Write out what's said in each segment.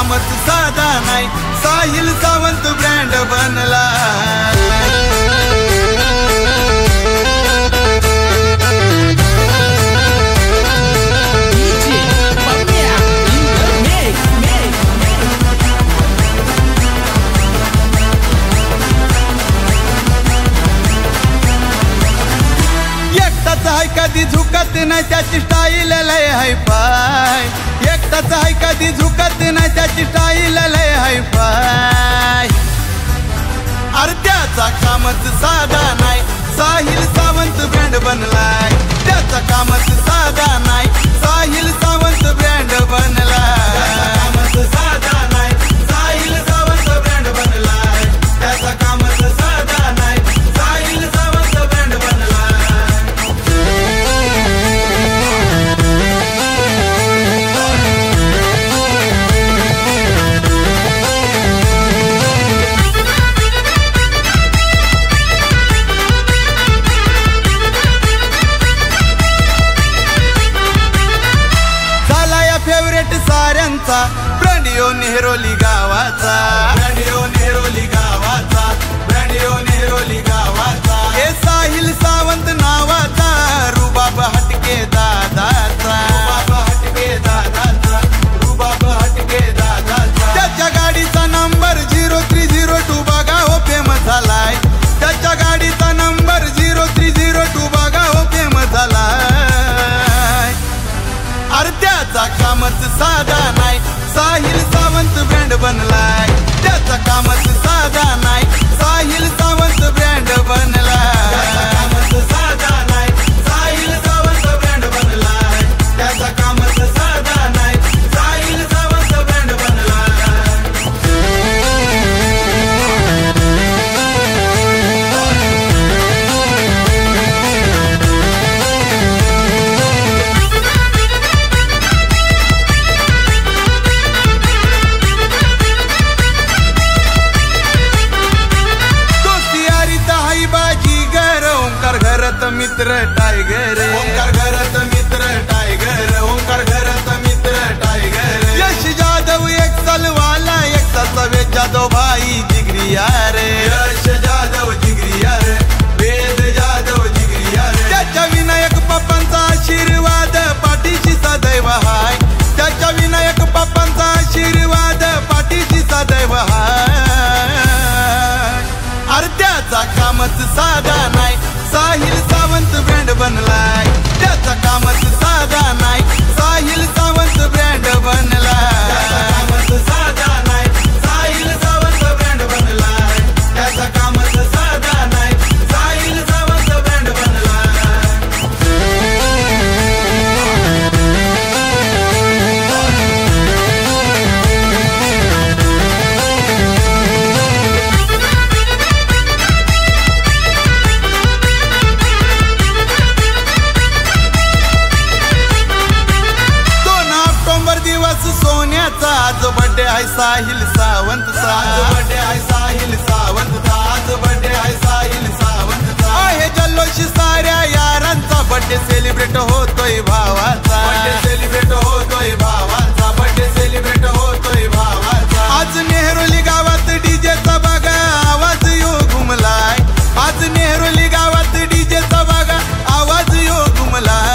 कामच साधा नाही, साहिल सावंत ब्रँड बनला। एकटाच हाय कधी झुकत नाही, त्याची स्टाईल लय हाय फाय। एकटाच हाय कधी झुकत नाही, त्याची स्टाईल लय हाय फाय। अरे त्याचा कामच साधा नाही, साहिल सावंत ब्रँड बनलाय। त्याचा कामच साधा नाही, साहिल सावंत ब्रँड बनलाय। कामच साधा नाही, साहिल सावंत ब्रँड बनलाय। त्याचा कामच साधा नाही, साहिल सावंत ब्रँड बनलाय। साऱ्यांचा ब्रँडिओ नेहरोली गावाचा, ब्रँडिओ नेहरोली गावाचा, ब्रँडिओ नेहरोली गावाचा। हे साहिल सावंत नावाचा, रुबाब हटके दादाचा, रुबाब हटके दादाचा, रुबाब हटके दादाचा। त्याच्या गाडीचा नंबर 0302 बघा हो फेमस झालाय। त्याच्या गाडीचा नंबर 0302 बघा हो फेमस झालाय। अरे त्याचा कामच साधा नाही, साहिल सावंत ब्रँड बनलाय। त्याचा कामच साधा नाही, साहिल सावंत ब्रँड बनलाय। त्याचा कामच साधा नाही, साहिल सावंत ब्रँड बनलाय। त्याचा कामच साधा नाही, साहिल सावंत ब्रँड बनलाय। मित्र टायगर, ओंकार घरात मित्र टायगर, ओंकार घरात मित्र टायगर। यश जाधव एक सलवाला, एक सवे जाधव भाई जिगरिया रे। यश जाधव जिगरिया रे, वेद जाधव जिगरिया रे। त्याच्या विनायक पप्पांचा आशीर्वाद पाठीशी सदैव हाय। त्याच्या विनायक पप्पांचा आशीर्वाद पाठीशी सदैव हाय। अरे त्याचा कामच साधा नाही, साहिल सावंत ब्रँड बनलाय। त्याचा कामच साधा नाही, साहिल सावंत ब्रँड बनलाय। त्याचा कामच साधा नाही, साहिल सावंत ब्रँड बनलाय। त्याचा कामच साधा नाही, साहिल सावंत ब्रँड बनलाय। आज बर्थडे आहे साहिल सावंतचा, आज बर्थडे आहे साहिल सावंतचा, आज बर्थडे आहे साहिल सावंतचा। आहे जल्लोष साऱ्या यारांचा, बर्थडे सेलिब्रेट होतोय भावाचा, बर्थडे सेलिब्रेट होतोय भावाचा, बर्थडे सेलिब्रेट होतोय भावाचा। आज नेहरोली गावात डीजेचा बघा आवाज यो घुमलाय। आज नेहरोली गावात डीजेचा बघा आवाज यो घुमलाय।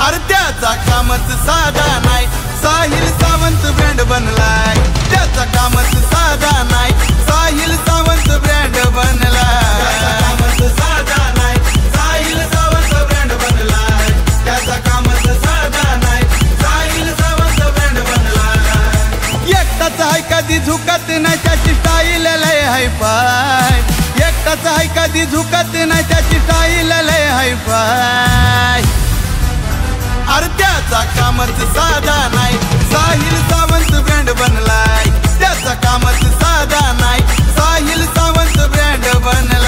अरे त्याचा कामच साधा नाही, साहिल सावंत ब्रँड बनलाय। त्याचा कामच साधा नाही, साहिल सावंत ब्रँड बनलाय। त्याचा कामच साधा नाही, साहिल सावंत ब्रँड बनलाय। त्याचा कामच साधा नाही, साहिल सावंत ब्रँड बनलाय। एकटाच हाय कधी झुकत नाही, त्याची स्टाईल लय हाय फाय। एकटाच हाय कधी झुकत नाही, त्याची स्टाईल लय हाय फाय। अरे त्याचा कामच साधा नाही, साहिल सावंत ब्रँड बनलाय। त्याचा कामच साधा नाही, साहिल सावंत ब्रँड बनलाय।